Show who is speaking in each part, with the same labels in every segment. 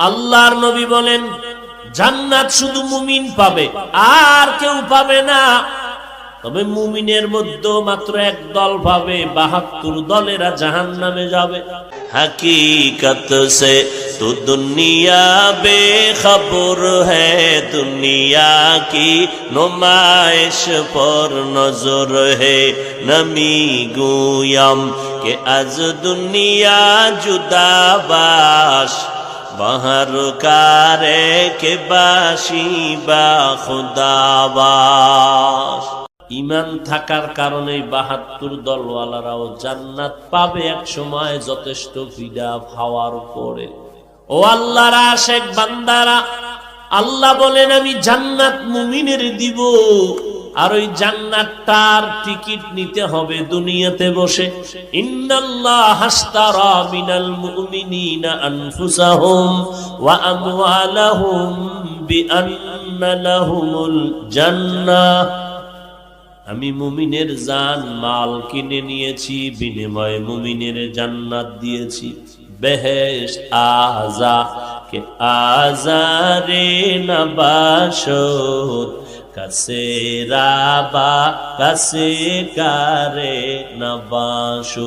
Speaker 1: আল্লাহর নবী বলেন জান্নাত শুধু মুমিন পাবে, আর কেউ পাবে না। তবে মুমিনের মধ্যে মাত্র এক দল পাবে, ৭২ দলেরা জাহান্নামে যাবে। हकीकत से तो दुनिया बेखबर है, दुनिया की नुमाइश पर नजर है। नमी गुयम के आज दुनिया जुदा बाश, बाहर कारे के बाशी बा खुदाबाश। ইমান থাকার কারণে ৭২ দলওয়ালারাও জান্নাত পাবে এক সময়, যথেষ্ট ফিদা হওয়ার পরে। ও আল্লাহর আশিক বান্দারা, আল্লাহ বলেন আমি জান্নাত মুমিনের দিব, আর ওই জান্নাতটার টিকিট নিতে হবে দুনিয়াতে বসে। ইন্নাল্লাহ আশতারা মিনাল মুমিনিনা আনফুসাহুম ওয়া আমওয়ালাহুম বিআন্না লাহুমুল জান্নাহ। আমি মুমিনের জান মাল কিনে নিয়েছি, বিনিময়ে মুমিনের জান্নাত দিয়েছি। বেহেশত আযা কে আযারে নবাশত, কাসে রাবা কাসে কারে নবাশত।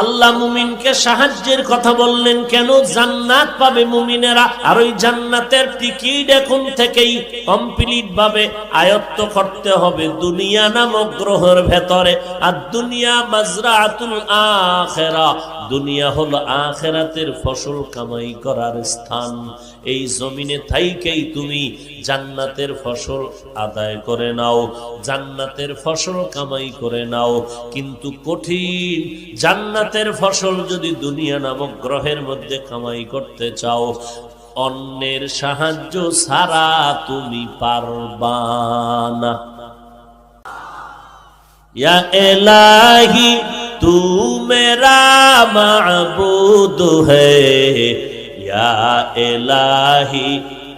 Speaker 1: আল্লাহ মুমিনকে সাহায্যের কথা বললেন কেন? জান্নাত পাবে মুমিনেরা, আর ওই জান্নাতের টিকিট এখন থেকেই কমপ্লিট ভাবে আয়ত্ত করতে হবে দুনিয়া নামক গ্রহের ভেতরে। আর দুনিয়া মাজরাতুল আখিরা, দুনিয়া হলো আখিরাতের ফসল কামাই করার স্থান। এই জমিনে থাইকেই তুমি জান্নাতের ফসল আদায় করে নাও, জান্নাতের ফসল কামাই করে নাও। কিন্তু কঠিন, জান্নাতের ফসল যদি দুনিয়া নামক গ্রহের মধ্যে কামাই করতে চাও, অন্যের সাহায্য ছাড়া তুমি পারবা না। ইয়া ইলাহি তু মেরা মাবুদ হ্যায়, ইয়া ইলাহি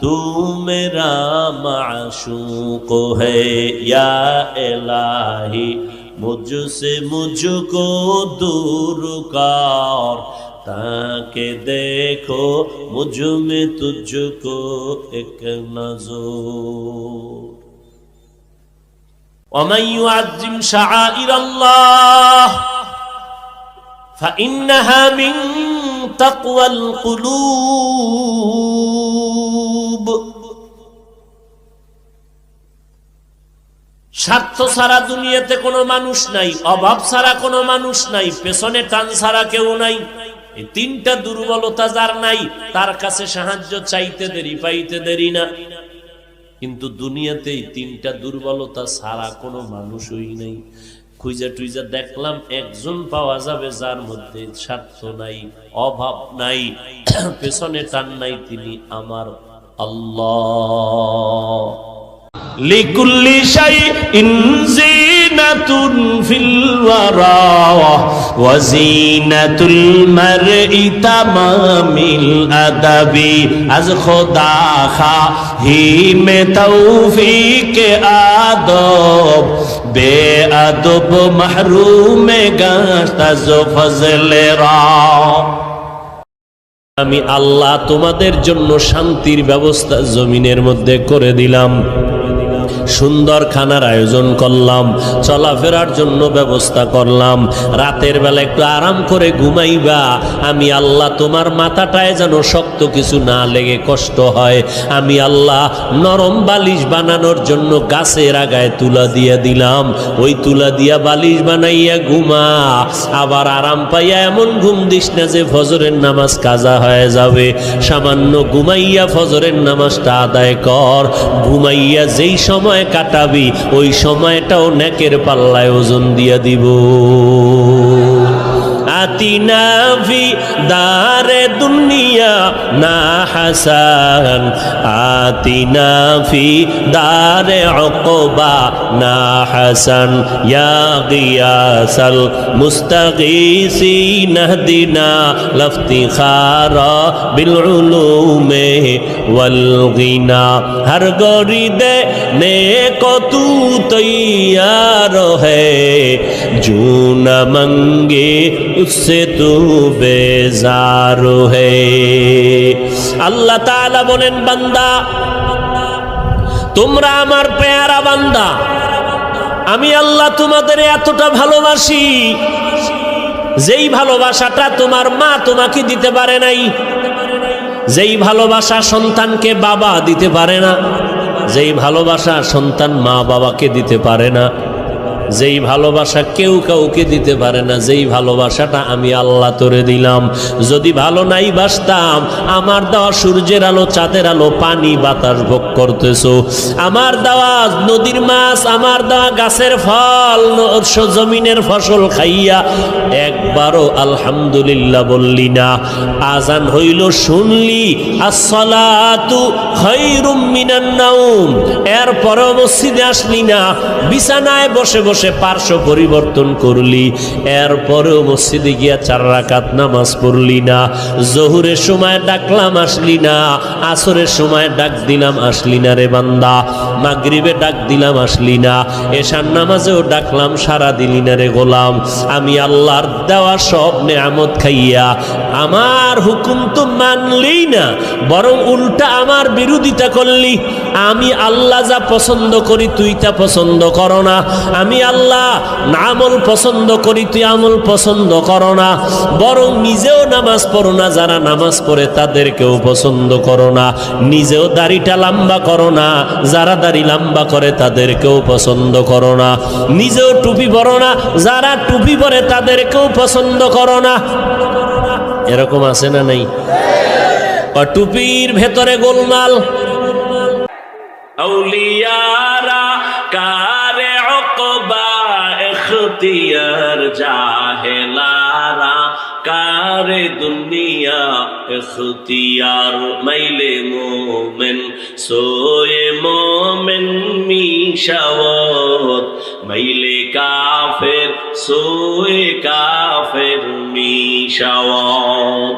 Speaker 1: तू मेरा माशूक है, या इलाही मुझसे मुझको दूर कर, ताकि देखो मुझ में तुझको एक नजर। वमन युअज्जिम शआइर अल्लाह فإنها من تقوى القلوب। স্বার্থ ছাড়া দুনিয়াতে কোনো মানুষ নাই, অভাব ছাড়া কোনো মানুষ নাই, পেছনে টান ছাড়া কেউ নাই। এই তিনটা দুর্বলতা যার নাই, তার কাছে সাহায্য চাইতে দেরি পাইতে দেরি না। কিন্তু দুনিয়াতে এই তিনটা দুর্বলতা ছাড়া কোনো মানুষই নাই। খুঁজা টুইজা দেখলাম একজন পাওয়া যাবে যার মধ্যে স্বার্থ নাই, অভাব নাই, পেছনে টান নাই, তিনি আমার আল্লাহ। লিকুল্লি শাইইন জিনাতুন ফিল ওয়ারা ওয়া জিনাতুল মারই তামামিল আদাবি, আজ খোদা খাহি মে তৌফিক আদব, বেআদব মাহরুম গাশত আজ ফজলেরা। আমি আল্লাহ তোমাদের জন্য শান্তির ব্যবস্থা জমিনের মধ্যে করে দিলাম, সুন্দর খানার আয়োজন করলাম, চলাফেরার জন্য ব্যবস্থা করলাম। রাতের বেলা একটু আরাম করে ঘুমাইবা। আমি আল্লাহ তোমার মাথাটায় যেন শক্ত কিছু না লেগে কষ্ট হয়, আমি আল্লাহ নরম বালিশ বানানোর জন্য গাছের আগায় তুলা দিয়ে দিলাম। ওই তুলা দিয়া বালিশ বানাইয়া ঘুমা। আবার আরাম পাইয়া এমন ঘুম দিস না যে ফজরের নামাজ কাজা হয়ে যাবে। সামান্য ঘুমাইয়া ফজরের নামাজটা আদায় কর। ঘুমাইয়া যেই সময় কাটাবি, ওই সময়টাও নেকের পাল্লায় ওজন দিয়া দিব। আতিনা ফি দারে দুনিয়া না হাসান, আতিনা ফি দারে উকবা না হাসান, ইয়া গিয়াসাল মুস্তাগীসিন ইহদিনা লাফতিখারা বিল উলুমে ওয়াল গিনা। হর গরিদে নেকো তু তৈয়ার হ্যায়, জু না মঙ্গে उससे तू बेजार है। আল্লাহ তাআলা বলেন, বান্দা তোমরা আমার পেয়ারা বান্দা, আমি আল্লাহ তোমাদের এতটা ভালোবাসি যেই ভালোবাসাটা তোমার মা তোমাকে দিতে পারে নাই, যেই ভালোবাসা সন্তানকে বাবা দিতে পারে না, যেই ভালোবাসা সন্তান মা বাবাকে দিতে পারে না, যেই ভালোবাসা কেউ কাউকে দিতে পারে না, যেই ভালোবাসাটা আমি আল্লাহ তোরে দিলাম। যদি ভালো নাই বাসতাম, আমার দেওয়া সূর্যের আলো, চাঁদের আলো, পানি বাতাস ভোগ করতেছো, আমার দেওয়া নদীর মাছ, আমার দেওয়া গাছের ফল, জমিনের ফসল খাইয়া একবারও আলহামদুলিল্লাহ বললি না। আজান হইল শুনলি, আসসালাতু খায়রুম মিনান নাওম, এরপরও মসজিদে আসলি না, বিছানায় বসে বসে পার্শ্ব পরিবর্তন করলি, এরপরেও মসজিদে গিয়া 4 রাকাত নামাজ পড়লি না। জোহরের সময় ডাকলাম আসলি না, আসরের সময় ডাক দিলাম আসলি না রে বান্দা, মাগরিবে ডাক দিলাম আসলি না, এশার নামাজেও ডাকলাম সারা দিলি না রে গোলাম। আমি আল্লাহর দেওয়া সব নেয়ামত খাইয়া আমার হুকুম তো মানলি না, বরং উল্টা আমার বিরোধিতা করলি। আমি আল্লাহ যা পছন্দ করি তুই তা পছন্দ করো না, আমি আল্লাহ আমল পছন্দ করি তুই আমল পছন্দ করো না, বরং নিজেও নামাজ পড়ো না, যারা নামাজ পড়ে তাদেরকেও পছন্দ করো না, নিজেও দাড়িটা লম্বা করো না, যারা দাড়ি লম্বা করে তাদেরকেও পছন্দ করো না, নিজেও টুপি পরো না, যারা টুপি পরে তাদেরকেও পছন্দ করো না। এরকম আছে না নাই? টুপির ভেতরে গোলমাল। আউলিয়ারা কারে উকবা ইখতিয়ার, জাহেলারা কারে দুনিয়া ইখতিয়ার। মাইলে মোমেন সোয়ে মোমেন মিশাওয়াত, মাইলে কাফের সোয়ে কাফের মিশাওয়াত।